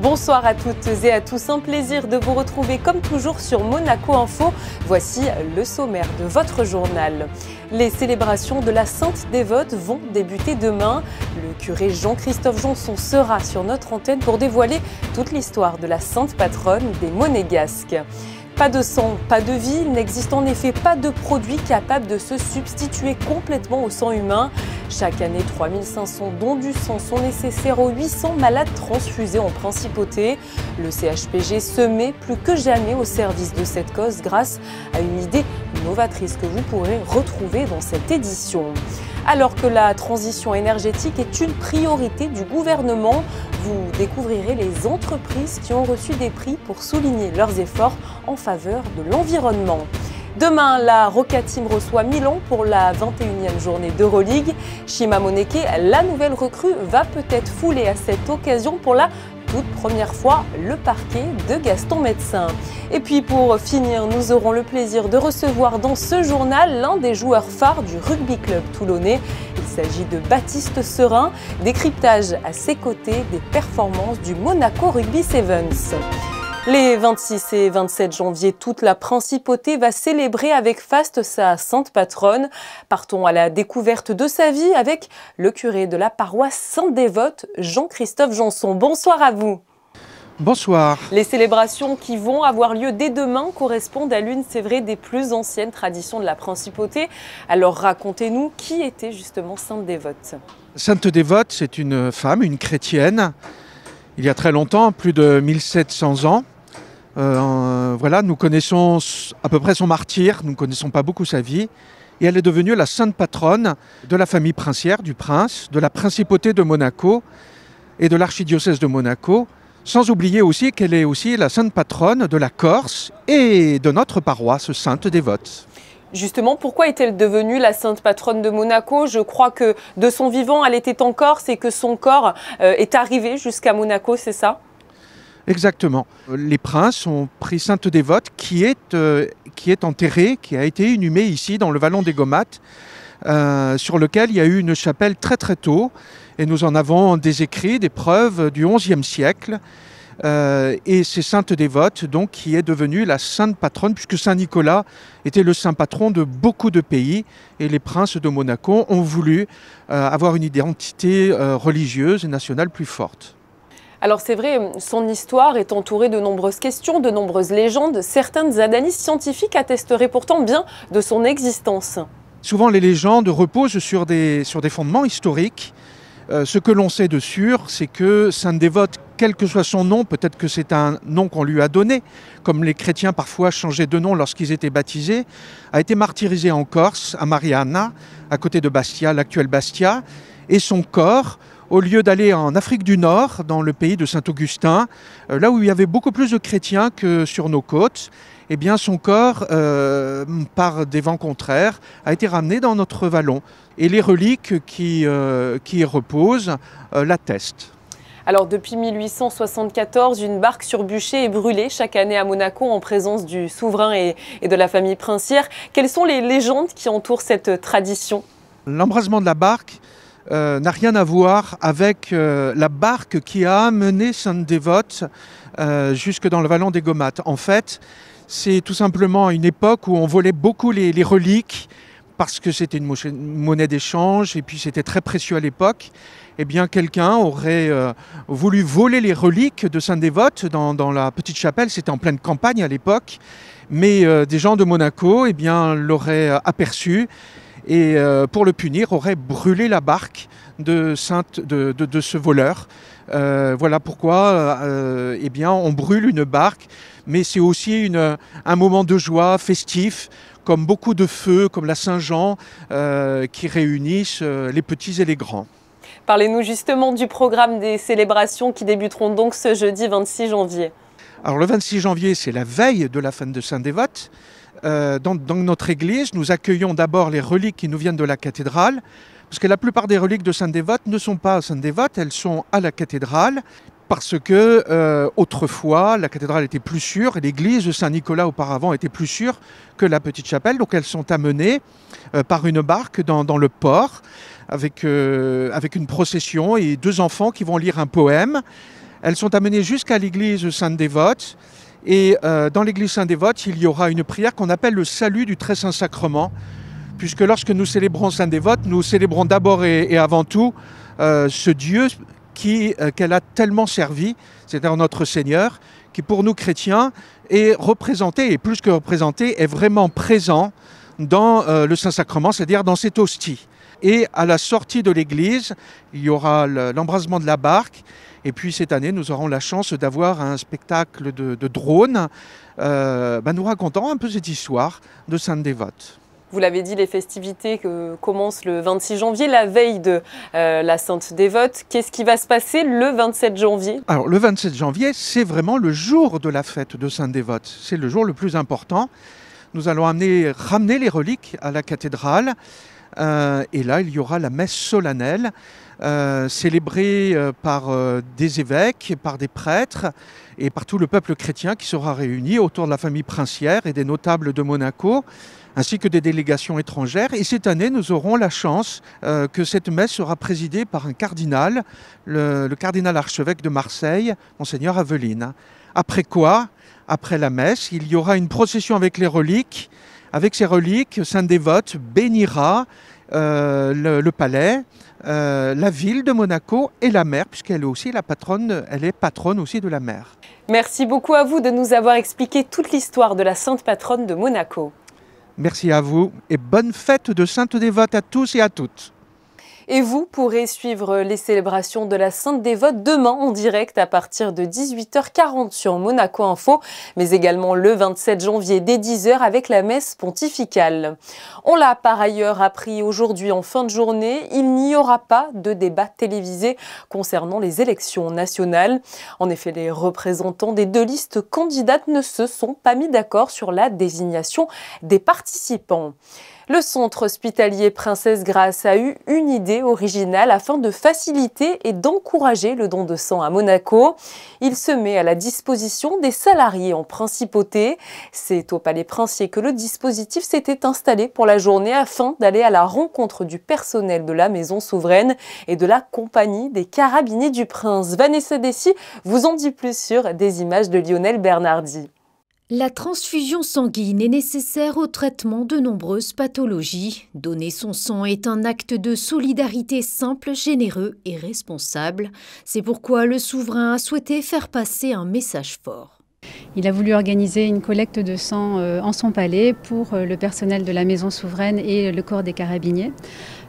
Bonsoir à toutes et à tous, un plaisir de vous retrouver comme toujours sur Monaco Info. Voici le sommaire de votre journal. Les célébrations de la Sainte Dévote vont débuter demain. Le curé Jean-Christophe Janson sera sur notre antenne pour dévoiler toute l'histoire de la sainte patronne des Monégasques. Pas de sang, pas de vie, il n'existe en effet pas de produit capable de se substituer complètement au sang humain. Chaque année, 3500 dons du sang sont nécessaires aux 800 malades transfusés en principauté. Le CHPG se met plus que jamais au service de cette cause grâce à une idée novatrice que vous pourrez retrouver dans cette édition. Alors que la transition énergétique est une priorité du gouvernement, vous découvrirez les entreprises qui ont reçu des prix pour souligner leurs efforts en faveur de l'environnement. Demain, la Roca Team reçoit Milan pour la 21e journée d'Euroleague. Shima Moneke, la nouvelle recrue, va peut-être fouler à cette occasion pour la toute première fois le parquet de Gaston Médecin. Et puis pour finir, nous aurons le plaisir de recevoir dans ce journal l'un des joueurs phares du rugby club toulonnais. Il s'agit de Baptiste Serin, décryptage à ses côtés des performances du Monaco Rugby Sevens. Les 26 et 27 janvier, toute la principauté va célébrer avec faste sa sainte patronne. Partons à la découverte de sa vie avec le curé de la paroisse Sainte-Dévote, Jean-Christophe Janson. Bonsoir à vous. Bonsoir. Les célébrations qui vont avoir lieu dès demain correspondent à l'une, c'est vrai, des plus anciennes traditions de la principauté. Alors racontez-nous, qui était justement Sainte-Dévote ? Sainte-Dévote, c'est une femme, une chrétienne, il y a très longtemps, plus de 1700 ans. Voilà, nous connaissons à peu près son martyre, nous ne connaissons pas beaucoup sa vie. Et elle est devenue la sainte patronne de la famille princière, du prince, de la principauté de Monaco et de l'archidiocèse de Monaco. Sans oublier aussi qu'elle est aussi la sainte patronne de la Corse et de notre paroisse Sainte-Dévote. Justement, pourquoi est-elle devenue la sainte patronne de Monaco ? Je crois que de son vivant, elle était en Corse et que son corps est arrivé jusqu'à Monaco, c'est ça ? Exactement. Les princes ont pris Sainte-Dévote qui est enterrée, qui a été inhumée ici dans le vallon des Gomates, sur lequel il y a eu une chapelle très très tôt. Et nous en avons des écrits, des preuves du XIe siècle. Et c'est Sainte-Dévote donc qui est devenue la sainte patronne, puisque Saint-Nicolas était le saint patron de beaucoup de pays. Et les princes de Monaco ont voulu avoir une identité religieuse et nationale plus forte. Alors c'est vrai, son histoire est entourée de nombreuses questions, de nombreuses légendes. Certaines analyses scientifiques attesteraient pourtant bien de son existence. Souvent les légendes reposent sur des fondements historiques. Ce que l'on sait de sûr, c'est que Sainte-Dévote, quel que soit son nom, peut-être que c'est un nom qu'on lui a donné, comme les chrétiens parfois changeaient de nom lorsqu'ils étaient baptisés, a été martyrisée en Corse, à Mariana, à côté de Bastia, l'actuelle Bastia, et son corps, au lieu d'aller en Afrique du Nord, dans le pays de Saint-Augustin, là où il y avait beaucoup plus de chrétiens que sur nos côtes, eh bien son corps, par des vents contraires, a été ramené dans notre vallon. Et les reliques qui y reposent l'attestent. Alors depuis 1874, une barque sur bûcher est brûlée chaque année à Monaco en présence du souverain et de la famille princière. Quelles sont les légendes qui entourent cette tradition ? L'embrasement de la barque n'a rien à voir avec la barque qui a amené Sainte-Dévote jusque dans le vallon des Gomates. En fait, c'est tout simplement une époque où on volait beaucoup les reliques parce que c'était une monnaie d'échange et puis c'était très précieux à l'époque. Eh bien, quelqu'un aurait voulu voler les reliques de Sainte-Dévote dans la petite chapelle. C'était en pleine campagne à l'époque. Mais des gens de Monaco l'auraient aperçu et pour le punir, auraient brûlé la barque de ce voleur. Voilà pourquoi on brûle une barque. Mais c'est aussi un moment de joie festif, comme beaucoup de feux, comme la Saint-Jean, qui réunissent les petits et les grands. Parlez-nous justement du programme des célébrations qui débuteront donc ce jeudi 26 janvier. Alors le 26 janvier, c'est la veille de la fête de Sainte-Dévote. Dans notre église, nous accueillons d'abord les reliques qui nous viennent de la cathédrale, parce que la plupart des reliques de Sainte-Dévote ne sont pas à Sainte-Dévote, elles sont à la cathédrale. Parce que autrefois, la cathédrale était plus sûre et l'église de Saint-Nicolas auparavant était plus sûre que la petite chapelle. Donc elles sont amenées par une barque dans le port avec une procession et deux enfants qui vont lire un poème. Elles sont amenées jusqu'à l'église Sainte-Dévote. Et dans l'église Sainte-Dévote, il y aura une prière qu'on appelle le salut du très saint sacrement, puisque lorsque nous célébrons Sainte-Dévote, nous célébrons d'abord et avant tout ce Dieu qu'elle a tellement servi, c'est-à-dire notre Seigneur, qui pour nous chrétiens est représenté, et plus que représenté, est vraiment présent dans le Saint-Sacrement, c'est-à-dire dans cette hostie. Et à la sortie de l'église, il y aura l'embrasement de la barque. Et puis cette année, nous aurons la chance d'avoir un spectacle de drones nous racontant un peu cette histoire de Sainte-Dévote. Vous l'avez dit, les festivités commencent le 26 janvier, la veille de la Sainte-Dévote. Qu'est-ce qui va se passer le 27 janvier? Alors le 27 janvier, c'est vraiment le jour de la fête de Sainte-Dévote. C'est le jour le plus important. Nous allons ramener les reliques à la cathédrale. Et là, il y aura la messe solennelle, célébrée par des évêques, par des prêtres et par tout le peuple chrétien qui sera réuni autour de la famille princière et des notables de Monaco, ainsi que des délégations étrangères. Et cette année, nous aurons la chance que cette messe sera présidée par un cardinal, le cardinal archevêque de Marseille, Monseigneur Aveline. Après quoi, après la messe, il y aura une procession avec les reliques. Avec ces reliques, Sainte-Dévote bénira le palais, la ville de Monaco et la mer, puisqu'elle est aussi elle est patronne aussi de la mer. Merci beaucoup à vous de nous avoir expliqué toute l'histoire de la sainte patronne de Monaco. Merci à vous et bonne fête de Sainte-Dévote à tous et à toutes. Et vous pourrez suivre les célébrations de la Sainte-Dévote demain en direct à partir de 18h40 sur Monaco Info, mais également le 27 janvier dès 10h avec la messe pontificale. On l'a par ailleurs appris aujourd'hui en fin de journée, il n'y aura pas de débat télévisé concernant les élections nationales. En effet, les représentants des deux listes candidates ne se sont pas mis d'accord sur la désignation des participants. Le centre hospitalier Princesse Grace a eu une idée originale afin de faciliter et d'encourager le don de sang à Monaco. Il se met à la disposition des salariés en principauté. C'est au Palais Princier que le dispositif s'était installé pour la journée afin d'aller à la rencontre du personnel de la Maison Souveraine et de la Compagnie des Carabiniers du Prince. Vanessa Dessy vous en dit plus sur des images de Lionel Bernardi. La transfusion sanguine est nécessaire au traitement de nombreuses pathologies. Donner son sang est un acte de solidarité simple, généreux et responsable. C'est pourquoi le souverain a souhaité faire passer un message fort. Il a voulu organiser une collecte de sang en son palais pour le personnel de la Maison Souveraine et le corps des carabiniers.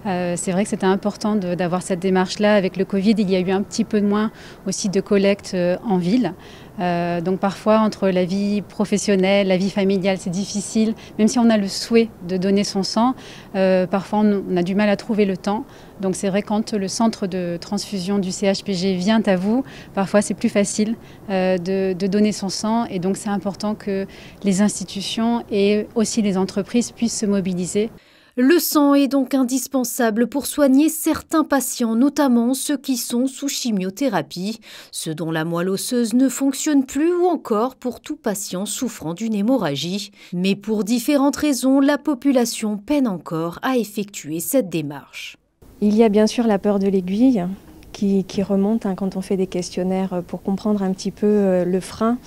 C'est vrai que c'était important d'avoir cette démarche-là. Avec le Covid, il y a eu un petit peu de moins aussi de collecte en ville. Donc parfois, entre la vie professionnelle, la vie familiale, c'est difficile. Même si on a le souhait de donner son sang, parfois on a du mal à trouver le temps. Donc c'est vrai quand le centre de transfusion du CHPG vient à vous, parfois c'est plus facile de donner son sang. Et donc c'est important que les institutions et aussi les entreprises puissent se mobiliser. Le sang est donc indispensable pour soigner certains patients, notamment ceux qui sont sous chimiothérapie, ceux dont la moelle osseuse ne fonctionne plus ou encore pour tout patient souffrant d'une hémorragie. Mais pour différentes raisons, la population peine encore à effectuer cette démarche. Il y a bien sûr la peur de l'aiguille qui remonte quand on fait des questionnaires pour comprendre un petit peu les freins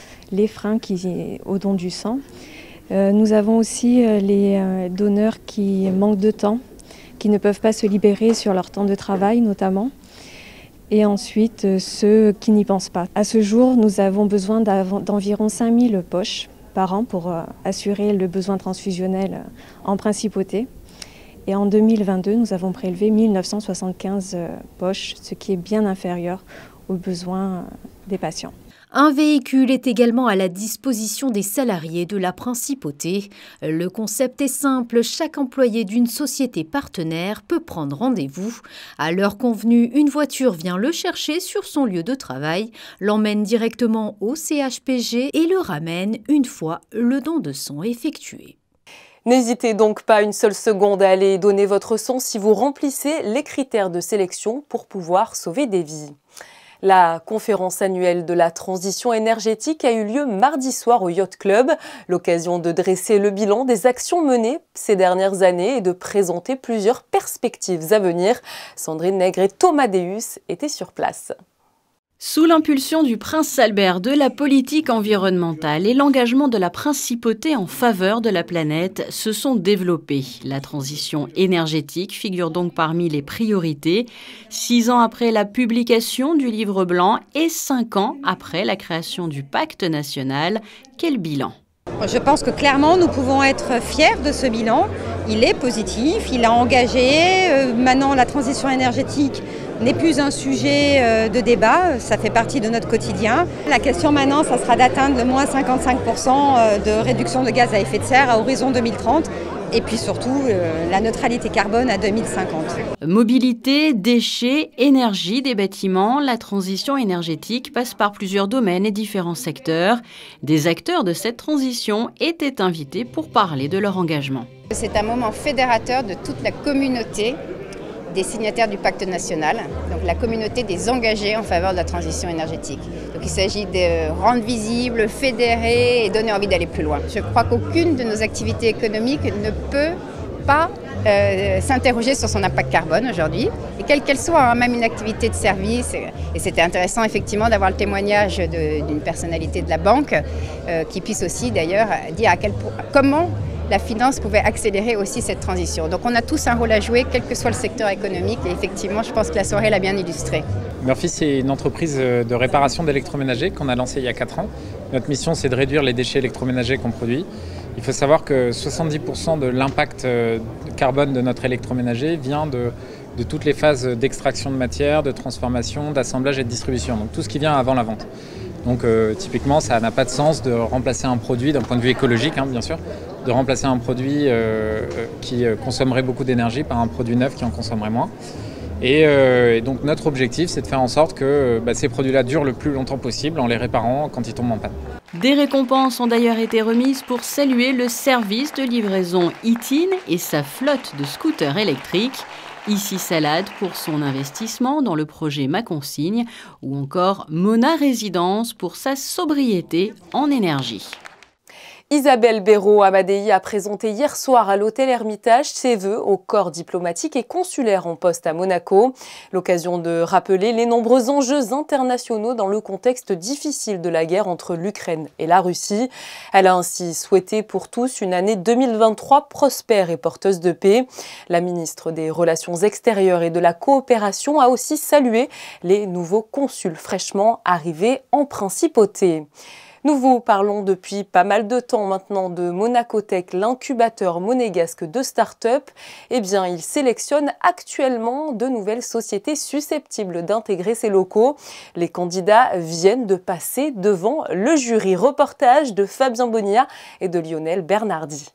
au don du sang. Nous avons aussi les donneurs qui manquent de temps, qui ne peuvent pas se libérer sur leur temps de travail notamment. Et ensuite, ceux qui n'y pensent pas. À ce jour, nous avons besoin d'environ 5000 poches par an pour assurer le besoin transfusionnel en principauté. Et en 2022, nous avons prélevé 1975 poches, ce qui est bien inférieur aux besoins des patients. Un véhicule est également à la disposition des salariés de la principauté. Le concept est simple, chaque employé d'une société partenaire peut prendre rendez-vous. À l'heure convenue, une voiture vient le chercher sur son lieu de travail, l'emmène directement au CHPG et le ramène une fois le don de sang effectué. N'hésitez donc pas une seule seconde à aller donner votre sang si vous remplissez les critères de sélection pour pouvoir sauver des vies. La conférence annuelle de la transition énergétique a eu lieu mardi soir au Yacht Club, l'occasion de dresser le bilan des actions menées ces dernières années et de présenter plusieurs perspectives à venir. Sandrine Nègre et Thomas Deus étaient sur place. Sous l'impulsion du prince Albert de la politique environnementale et l'engagement de la principauté en faveur de la planète se sont développés. La transition énergétique figure donc parmi les priorités. 6 ans après la publication du livre blanc et 5 ans après la création du pacte national, quel bilan ? Je pense que clairement nous pouvons être fiers de ce bilan. Il est positif, il a engagé. Maintenant la transition énergétique n'est plus un sujet de débat, ça fait partie de notre quotidien. La question maintenant, ça sera d'atteindre le moins 55% de réduction de gaz à effet de serre à horizon 2030 et puis surtout la neutralité carbone à 2050. Mobilité, déchets, énergie des bâtiments, la transition énergétique passe par plusieurs domaines et différents secteurs. Des acteurs de cette transition étaient invités pour parler de leur engagement. C'est un moment fédérateur de toute la communauté des signataires du pacte national, donc la communauté des engagés en faveur de la transition énergétique. Donc il s'agit de rendre visible, fédérer et donner envie d'aller plus loin. Je crois qu'aucune de nos activités économiques ne peut pas s'interroger sur son impact carbone aujourd'hui, et quelle qu'elle soit, même une activité de service. Et c'était intéressant effectivement d'avoir le témoignage d'une personnalité de la banque qui puisse aussi d'ailleurs dire comment la finance pouvait accélérer aussi cette transition. Donc on a tous un rôle à jouer, quel que soit le secteur économique, et effectivement je pense que la soirée l'a bien illustré. Murphy, c'est une entreprise de réparation d'électroménager qu'on a lancée il y a 4 ans. Notre mission, c'est de réduire les déchets électroménagers qu'on produit. Il faut savoir que 70% de l'impact carbone de notre électroménager vient de toutes les phases d'extraction de matière, de transformation, d'assemblage et de distribution, donc tout ce qui vient avant la vente. Donc typiquement, ça n'a pas de sens de remplacer un produit, d'un point de vue écologique bien sûr, de remplacer un produit qui consommerait beaucoup d'énergie par un produit neuf qui en consommerait moins. Et donc notre objectif, c'est de faire en sorte que ces produits-là durent le plus longtemps possible en les réparant quand ils tombent en panne. Des récompenses ont d'ailleurs été remises pour saluer le service de livraison Itin et sa flotte de scooters électriques. Ici Salade pour son investissement dans le projet Ma Consigne ou encore Mona Résidence pour sa sobriété en énergie. Isabelle Béraud-Amadei a présenté hier soir à l'hôtel Hermitage ses vœux au corps diplomatique et consulaire en poste à Monaco. L'occasion de rappeler les nombreux enjeux internationaux dans le contexte difficile de la guerre entre l'Ukraine et la Russie. Elle a ainsi souhaité pour tous une année 2023 prospère et porteuse de paix. La ministre des Relations extérieures et de la coopération a aussi salué les nouveaux consuls fraîchement arrivés en principauté. Nous vous parlons depuis pas mal de temps maintenant de Monacotech, l'incubateur monégasque de start-up. Eh bien, il sélectionne actuellement de nouvelles sociétés susceptibles d'intégrer ses locaux. Les candidats viennent de passer devant le jury. Reportage de Fabien Bonilla et de Lionel Bernardi.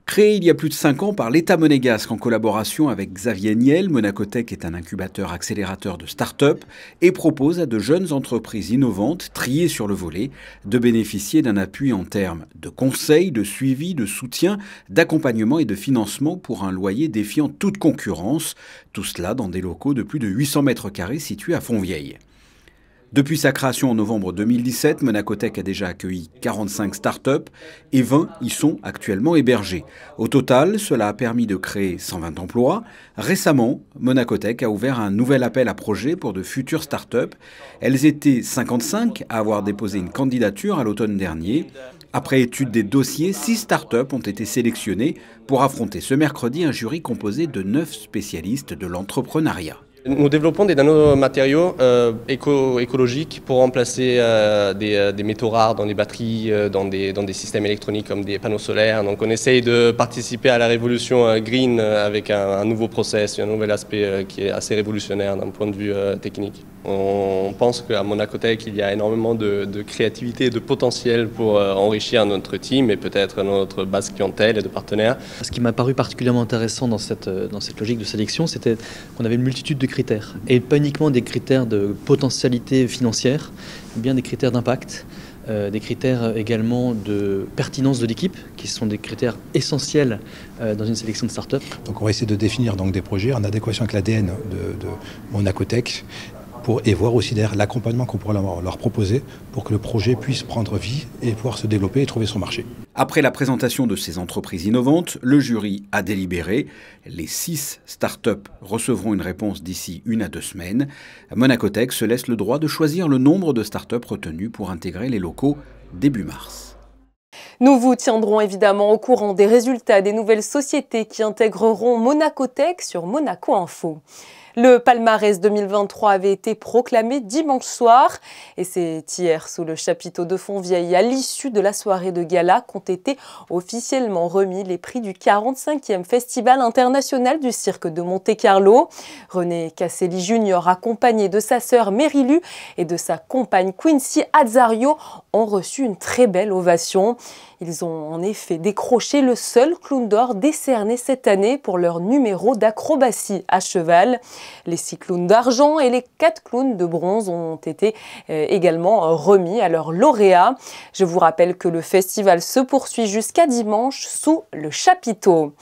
Créé il y a plus de 5 ans par l'État monégasque en collaboration avec Xavier Niel, Monacotech est un incubateur accélérateur de start-up et propose à de jeunes entreprises innovantes, triées sur le volet, de bénéficier d'un appui en termes de conseils, de suivi, de soutien, d'accompagnement et de financement pour un loyer défiant toute concurrence, tout cela dans des locaux de plus de 800 mètres carrés situés à Fontvieille. Depuis sa création en novembre 2017, Monacotech a déjà accueilli 45 startups et 20 y sont actuellement hébergés. Au total, cela a permis de créer 120 emplois. Récemment, Monacotech a ouvert un nouvel appel à projets pour de futures startups. Elles étaient 55 à avoir déposé une candidature à l'automne dernier. Après étude des dossiers, 6 startups ont été sélectionnées pour affronter ce mercredi un jury composé de 9 spécialistes de l'entrepreneuriat. Nous développons des nanomatériaux écologiques pour remplacer des métaux rares dans des batteries, dans des systèmes électroniques comme des panneaux solaires. Donc on essaye de participer à la révolution green avec un nouveau process, un nouvel aspect qui est assez révolutionnaire d'un point de vue technique. On pense qu'à Monacotech, il y a énormément de créativité et de potentiel pour enrichir notre team et peut-être notre base clientèle et de partenaires. Ce qui m'a paru particulièrement intéressant dans cette logique de sélection, c'était qu'on avait une multitude de critères. Et pas uniquement des critères de potentialité financière, mais bien des critères d'impact, des critères également de pertinence de l'équipe, qui sont des critères essentiels dans une sélection de start-up. Donc on va essayer de définir donc des projets en adéquation avec l'ADN de Monacotech, et voir aussi derrière l'accompagnement qu'on pourra leur proposer pour que le projet puisse prendre vie et pouvoir se développer et trouver son marché. Après la présentation de ces entreprises innovantes, le jury a délibéré. Les 6 startups recevront une réponse d'ici 1 à 2 semaines. Monacotech se laisse le droit de choisir le nombre de startups retenues pour intégrer les locaux début mars. Nous vous tiendrons évidemment au courant des résultats des nouvelles sociétés qui intégreront Monacotech sur Monaco Info. Le palmarès 2023 avait été proclamé dimanche soir et c'est hier sous le chapiteau de Fontvieille, à l'issue de la soirée de gala, qu'ont été officiellement remis les prix du 45e Festival international du cirque de Monte-Carlo. René Casselli Jr., accompagné de sa sœur Mérilu et de sa compagne Quincy Azzario, ont reçu une très belle ovation. Ils ont en effet décroché le seul clown d'or décerné cette année pour leur numéro d'acrobatie à cheval. Les 6 clowns d'argent et les 4 clowns de bronze ont été également remis à leurs lauréats. Je vous rappelle que le festival se poursuit jusqu'à dimanche sous le chapiteau.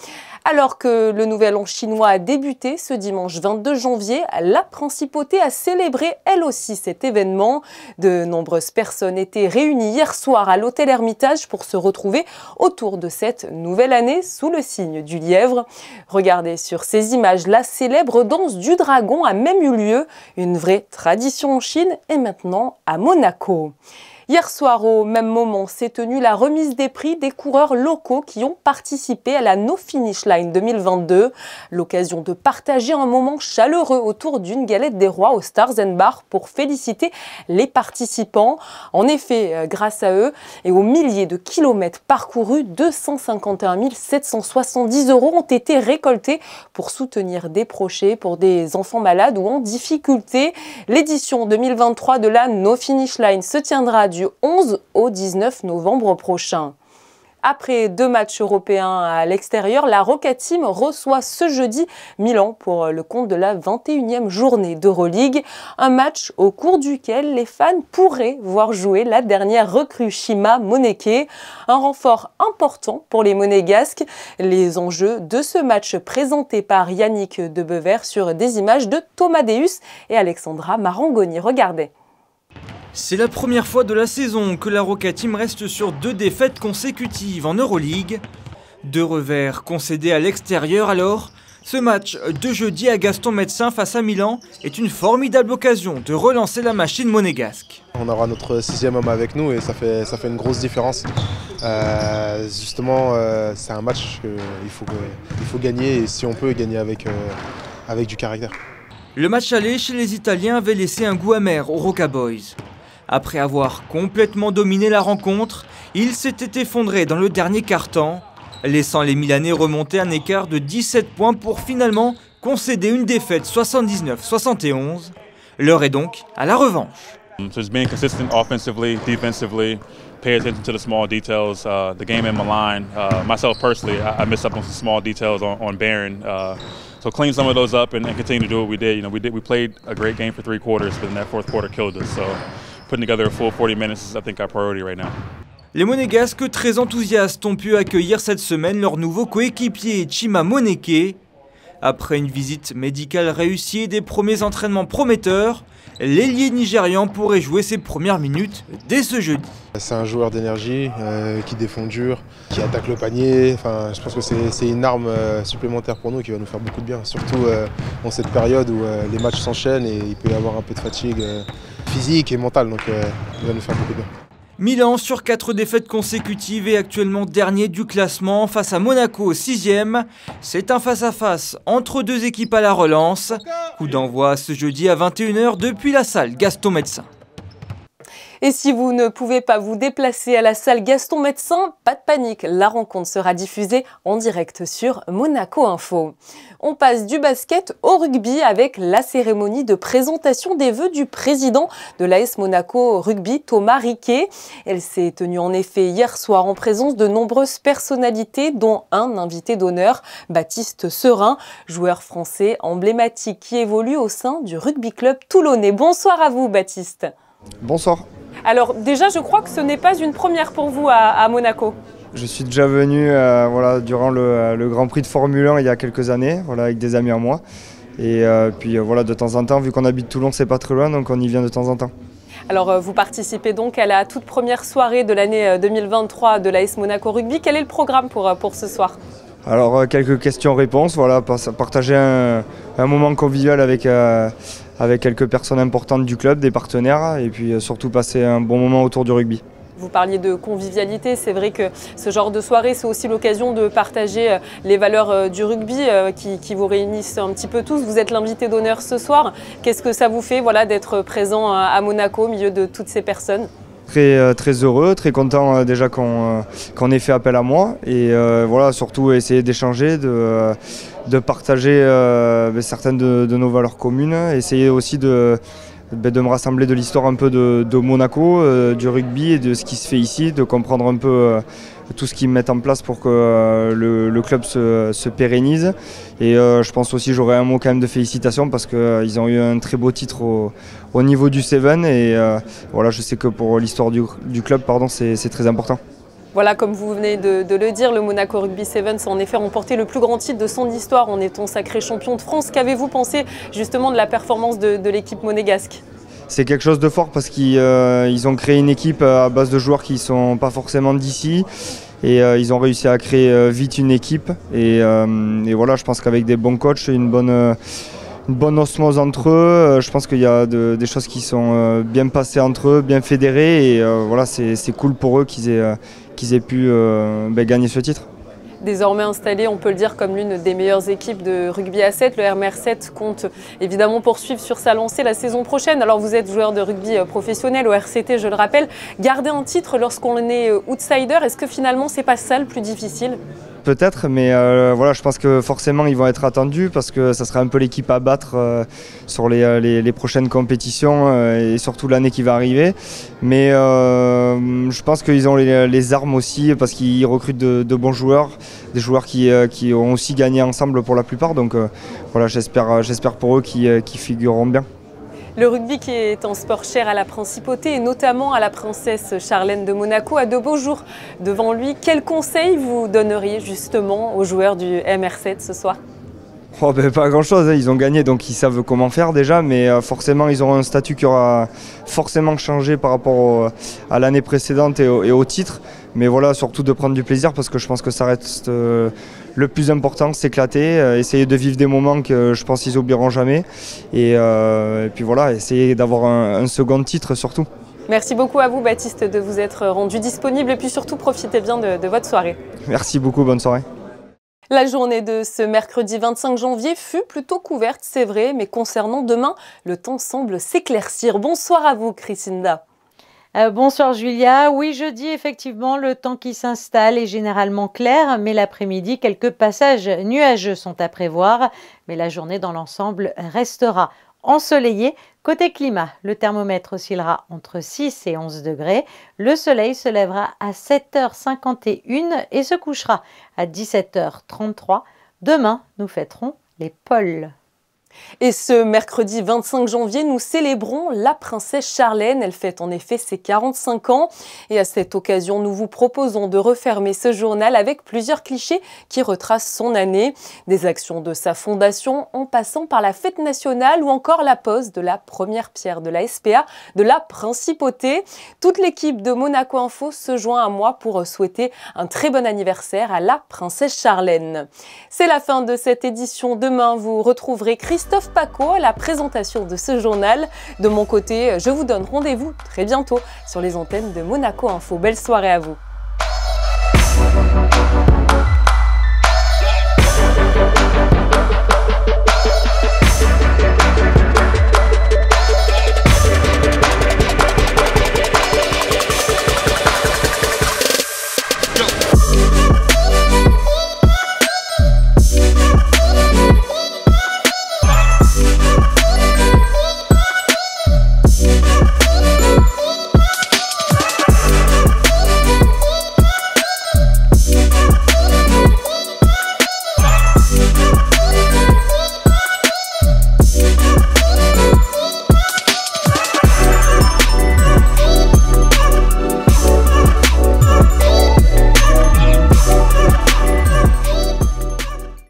Alors que le Nouvel An chinois a débuté ce dimanche 22 janvier, la Principauté a célébré elle aussi cet événement. De nombreuses personnes étaient réunies hier soir à l'hôtel Hermitage pour se retrouver autour de cette nouvelle année sous le signe du lièvre. Regardez sur ces images, la célèbre danse du dragon a même eu lieu. Une vraie tradition en Chine et maintenant à Monaco. Hier soir, au même moment, s'est tenue la remise des prix des coureurs locaux qui ont participé à la No Finish Line 2022. L'occasion de partager un moment chaleureux autour d'une galette des rois au Stars & Bar pour féliciter les participants. En effet, grâce à eux et aux milliers de kilomètres parcourus, 251 770 € ont été récoltés pour soutenir des projets pour des enfants malades ou en difficulté. L'édition 2023 de la No Finish Line se tiendra du 11 au 19 novembre prochain. Après 2 matchs européens à l'extérieur, la Roca Team reçoit ce jeudi Milan pour le compte de la 21e journée d'Euroleague. Un match au cours duquel les fans pourraient voir jouer la dernière recrue Chima Moneke. Un renfort important pour les Monégasques. Les enjeux de ce match présentés par Yannick Debever sur des images de Thomas Deus et Alexandra Marangoni. Regardez. C'est la première fois de la saison que la Roca Team reste sur 2 défaites consécutives en Euroleague. 2 revers concédés à l'extérieur alors. Ce match de jeudi à Gaston Médecin face à Milan est une formidable occasion de relancer la machine monégasque. On aura notre 6e homme avec nous et ça fait une grosse différence. Justement, c'est un match qu'il faut gagner et si on peut gagner avec du caractère. Le match aller chez les Italiens avait laissé un goût amer aux Roca Boys. Après avoir complètement dominé la rencontre, il s'était effondré dans le dernier quart-temps, laissant les Milanais remonter un écart de 17 points pour finalement concéder une défaite 79-71. L'heure est donc à la revanche. Just being consistent offensively, defensively, pay attention to the small details. The game in Milan, myself personally, I missed up on some small details on Barron. So clean some of those up and continue to do what we did. We played a great game for 3 quarters, but then that 4th quarter killed us. So putting together a full 40 minutes is, I think, our priority right now. Les Monégasques, très enthousiastes, ont pu accueillir cette semaine leur nouveau coéquipier Chima Moneke. Après une visite médicale réussie et des premiers entraînements prometteurs, l'ailier nigérian pourrait jouer ses premières minutes dès ce jeudi. C'est un joueur d'énergie qui défend dur, qui attaque le panier. Enfin, je pense que c'est une arme supplémentaire pour nous qui va nous faire beaucoup de bien. Surtout dans cette période où les matchs s'enchaînent et il peut y avoir un peu de fatigue physique et mentale. Donc il va nous faire beaucoup de bien. Milan sur 4 défaites consécutives et actuellement dernier du classement face à Monaco 6e. C'est un face-à-face entre 2 équipes à la relance. Coup d'envoi ce jeudi à 21 h depuis la salle Gaston Médecin. Et si vous ne pouvez pas vous déplacer à la salle Gaston Médecin, pas de panique, la rencontre sera diffusée en direct sur Monaco Info. On passe du basket au rugby avec la cérémonie de présentation des vœux du président de l'AS Monaco Rugby, Thomas Riquet. Elle s'est tenue en effet hier soir en présence de nombreuses personnalités, dont un invité d'honneur, Baptiste Serin, joueur français emblématique qui évolue au sein du rugby club toulonnais. Bonsoir à vous Baptiste. Bonsoir. Alors déjà, je crois que ce n'est pas une première pour vous à Monaco. Je suis déjà venu durant le Grand Prix de Formule 1 il y a quelques années, avec des amis à moi. Et puis voilà, de temps en temps, vu qu'on habite Toulon, c'est pas très loin, donc on y vient de temps en temps. Alors vous participez donc à la toute première soirée de l'année 2023 de l'AS Monaco Rugby. Quel est le programme pour ce soir ? Alors quelques questions-réponses, voilà, partager un moment convivial avec quelques personnes importantes du club, des partenaires, et puis surtout passer un bon moment autour du rugby. Vous parliez de convivialité, c'est vrai que ce genre de soirée, c'est aussi l'occasion de partager les valeurs du rugby qui vous réunissent un petit peu tous. Vous êtes l'invité d'honneur ce soir. Qu'est-ce que ça vous fait d'être présent à Monaco au milieu de toutes ces personnes ? Très heureux, très content déjà qu'on ait fait appel à moi et voilà, surtout essayer d'échanger, de partager certaines de nos valeurs communes, essayer aussi de me rassembler de l'histoire un peu de Monaco, du rugby et de ce qui se fait ici, de comprendre un peu tout ce qu'ils mettent en place pour que le club se pérennise. Et je pense aussi, j'aurais un mot quand même de félicitations parce qu'ils ont eu un très beau titre au niveau du Seven et voilà, je sais que pour l'histoire du club, c'est très important. Voilà, comme vous venez de le dire, le Monaco Rugby Sevens a en effet remporté le plus grand titre de son histoire en étant sacré champion de France. Qu'avez-vous pensé justement de la performance de l'équipe monégasque ? C'est quelque chose de fort parce qu'ils ont créé une équipe à base de joueurs qui ne sont pas forcément d'ici et ils ont réussi à créer vite une équipe et voilà, je pense qu'avec des bons coachs, une bonne osmose entre eux, je pense qu'il y a des choses qui sont bien passées entre eux, bien fédérées et voilà, c'est cool pour eux qu'ils aient pu gagner ce titre. Désormais installé, on peut le dire, comme l'une des meilleures équipes de rugby à 7, le RMR7 compte évidemment poursuivre sur sa lancée la saison prochaine. Alors vous êtes joueur de rugby professionnel au RCT, je le rappelle. Garder un titre lorsqu'on est outsider, est-ce que finalement c'est pas ça le plus difficile ? Peut-être, mais voilà, je pense que forcément ils vont être attendus parce que ça sera un peu l'équipe à battre sur les prochaines compétitions et surtout l'année qui va arriver. Mais je pense qu'ils ont les armes aussi parce qu'ils recrutent de bons joueurs, des joueurs qui ont aussi gagné ensemble pour la plupart. Donc voilà, j'espère pour eux qu'ils figureront bien. Le rugby, qui est un sport cher à la principauté et notamment à la princesse Charlène de Monaco, a de beaux jours devant lui. Quels conseils vous donneriez justement aux joueurs du MR7 ce soir ? Pas grand-chose, ils ont gagné donc ils savent comment faire déjà, mais forcément ils auront un statut qui aura forcément changé par rapport à l'année précédente et au titre. Mais voilà, surtout de prendre du plaisir parce que je pense que ça reste le plus important, s'éclater, essayer de vivre des moments que je pense qu'ils n'oublieront jamais et puis voilà, essayer d'avoir un second titre surtout. Merci beaucoup à vous Baptiste de vous être rendu disponible et puis surtout profitez bien de votre soirée. Merci beaucoup, bonne soirée. La journée de ce mercredi 25 janvier fut plutôt couverte, c'est vrai, mais concernant demain, le temps semble s'éclaircir. Bonsoir à vous, Chrisinda. Bonsoir Julia. Oui, jeudi, effectivement, le temps qui s'installe est généralement clair, mais l'après-midi, quelques passages nuageux sont à prévoir. Mais la journée dans l'ensemble restera ensoleillée. Côté climat, le thermomètre oscillera entre 6 et 11 degrés. Le soleil se lèvera à 7h51 et se couchera à 17h33. Demain, nous fêterons les Pauls. Et ce mercredi 25 janvier, nous célébrons la princesse Charlène. Elle fête en effet ses 45 ans. Et à cette occasion, nous vous proposons de refermer ce journal avec plusieurs clichés qui retracent son année. Des actions de sa fondation en passant par la fête nationale ou encore la pose de la première pierre de la SPA de la Principauté. Toute l'équipe de Monaco Info se joint à moi pour souhaiter un très bon anniversaire à la princesse Charlène. C'est la fin de cette édition. Demain, vous retrouverez Christophe Paco à la présentation de ce journal. De mon côté, je vous donne rendez-vous très bientôt sur les antennes de Monaco Info. Belle soirée à vous.